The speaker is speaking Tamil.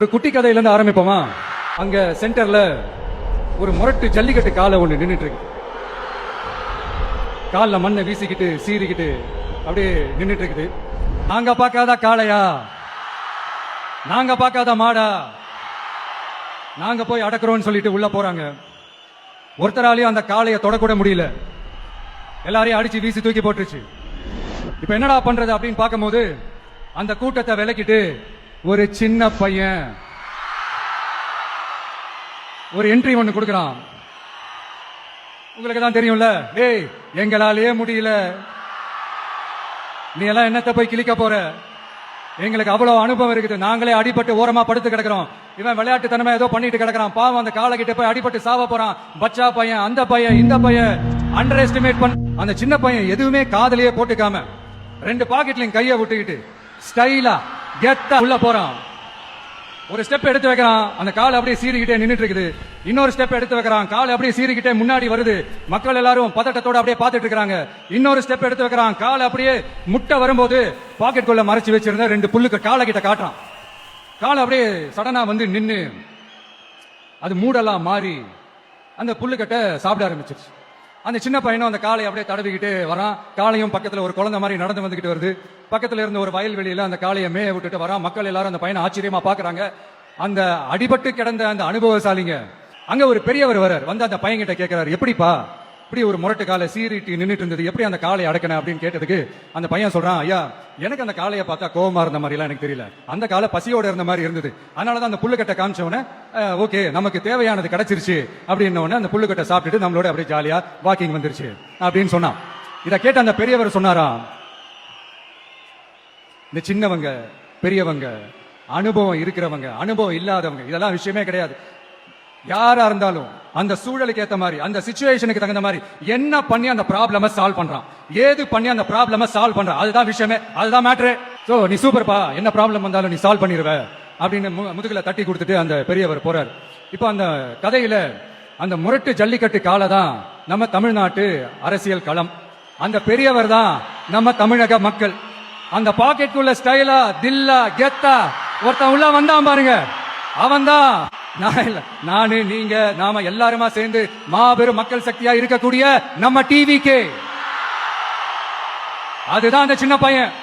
ஒரு குட்டி கதையில இருந்து ஆரம்பிப்போமா? அங்க சென்டர்ல ஒரு முரட்டு ஜல்லிக்கட்டு காலை ஒண்ணு நின்றுட்டு இருக்கு. கால்ல மண்ணை வீசிக்கிட்டு சீறிக்கிட்டு அப்படியே நின்றுட்டு இருக்குது. நாங்க பார்க்காத காளையா, நாங்க பார்க்காத மாடா, நாங்க போய் அடக்குறோம்னு சொல்லிட்டு உள்ள போறாங்க. ஒருத்தராலையும் அந்த காளையை தொடக்கூட முடியல. எல்லாரையும் அடிச்சு வீசி தூக்கி போட்டுருச்சு. இப்ப என்னடா பண்றது அப்படின்னு பார்க்கும்போது அந்த கூட்டத்தை விலக்கிட்டு ஒரு சின்ன பையன் ஒரு என்ட்ரி ஒண்ணு கொடுக்கறான். உங்களுக்கு தான் தெரியும்ல, டேய் எங்களாலேயே முடியல, நீ எல்லாம் என்னத்தை போய் கிழிக்க போற, எங்களுக்கு அவ்வளவு அனுபவம் இருக்குது, நாங்களே அடிபட்டு ஓரமா படுத்து கிடக்கிறோம், இவன் விளையாட்டு தனமா ஏதோ பண்ணிட்டு கிடக்கிறான், பாவம் அந்த காலை கிட்ட போய் அடிபட்டு சாவ போறான், பச்சா பையன், அந்த பையன், இந்த பையன் அண்டர் எஸ்டிமேட் பண்ண. அந்த சின்ன பையன் எதுவுமே காதலியே போட்டுக்காம ரெண்டு பாக்கெட்லயும் கைய விட்டுக்கிட்டு ஸ்டைலா கெத்தா உள்ள போறான். ஒரு ஸ்டெப் எடுத்து வைக்கிறான், அந்த காலை அப்படியே சீறிக்கிட்டே நின்னுட்டு இருக்குது. இன்னொரு ஸ்டெப் எடுத்து வைக்கிறான், காலை அப்படியே சீறிக்கிட்டே முன்னாடி வருது. மக்கள் எல்லாரும் பதட்டத்தோட அப்படியே பார்த்துட்டு இருக்காங்க. இன்னொரு ஸ்டெப் எடுத்து வைக்கிறான், காலை அப்படியே முட்டை வரும்போது பாக்கெட்டுக்குள்ள மறைச்சு வச்சிருந்த ரெண்டு புல்லுக்கு காலை கிட்ட காட்டுறான். காலை அப்படியே சடனா வந்து நின்னு அது மூடெல்லாம் மாறி அந்த புல்லுக்கட்ட சாப்பிட ஆரம்பிச்சிருச்சு. அந்த சின்ன பையனும் அந்த காலை அப்படியே தடவிக்கிட்டு வரான். காலையும் பக்கத்துல ஒரு குழந்தை மாதிரி நடந்து வந்துகிட்டு வருது. பக்கத்துல இருந்த ஒரு வயல்வெளியில அந்த காளையை மேய விட்டுட்டு வரான். மக்கள் எல்லாரும் அந்த பையனை ஆச்சரியமா பாக்குறாங்க. அந்த அடிபட்டு கிடந்த அந்த அனுபவசாலிங்க அங்க ஒரு பெரியவர் வரார். வந்து அந்த பையன் கிட்ட கேட்கிறாரு, எப்படிப்பா இப்படி ஒரு முரட்டு காலை சீறிட்டு நின்றுட்டு இருந்தது, எப்படி அந்த காளையை அடக்கணும் அப்படின்னு கேட்டதுக்கு அந்த பையன் சொல்றான், ஐயா எனக்கு அந்த காளையை பார்த்தா கோவமா இருந்த மாதிரி எல்லாம் எனக்கு தெரியல, அந்த காலை பசியோட இருந்த மாதிரி இருந்தது, அதனாலதான் அந்த புல்லுக்கட்டை காமிச்சவன ஓகே நமக்கு தேவையானது கிடைச்சிருச்சு அப்படின்ன அந்த புல்லுக்கட்டை சாப்பிட்டுட்டு நம்மளோட அப்படியே ஜாலியா வாக்கிங் வந்துருச்சு அப்படின்னு சொன்னான். இதை கேட்ட அந்த பெரியவர் சொன்னாரா, இந்த சின்னவங்க பெரியவங்க அனுபவம் இருக்கிறவங்க அனுபவம் இல்லாதவங்க இதெல்லாம் விஷயமே கிடையாது. யாரா இருந்தாலும் அந்த சூழலுக்கு ஏத்த மாதிரி அந்த சிச்சுவேஷனுக்கு தகுந்த மாதிரி என்ன பண்ணி அந்த ப்ராப்ளம சால்வ் பண்றான், ஏது பண்ணி அந்த ப்ராப்ளம சால்வ் பண்றான், அதுதான் விஷயமே, அதுதான் மேட்ரு. சோ நீ சூப்பர்ப்பா, என்ன ப்ராப்ளம் வந்தாலும் நீ சால்வ் பண்ணிடுவ அப்படின்னு முதுகுல தட்டி கொடுத்துட்டு அந்த பெரியவர் போறார். இப்போ அந்த கதையில அந்த முரட்டு ஜல்லிக்கட்டு காலை தான் நம்ம தமிழ்நாட்டு அரசியல் களம், அந்த பெரியவர் தான் நம்ம தமிழக மக்கள். அந்த பாக்கெட்டுக்குள்ள ஸ்டைலா தில்லா கெத்தா ஒருத்தன் உள்ள வந்தான் பாருங்க, அவன் தான் நான் இல்ல, நானு நீங்க நாம எல்லாருமா சேர்ந்து மாபெரும் மக்கள் சக்தியா இருக்கக்கூடிய நம்ம டிவிக்கு. அதுதான் அந்த சின்ன பையன்.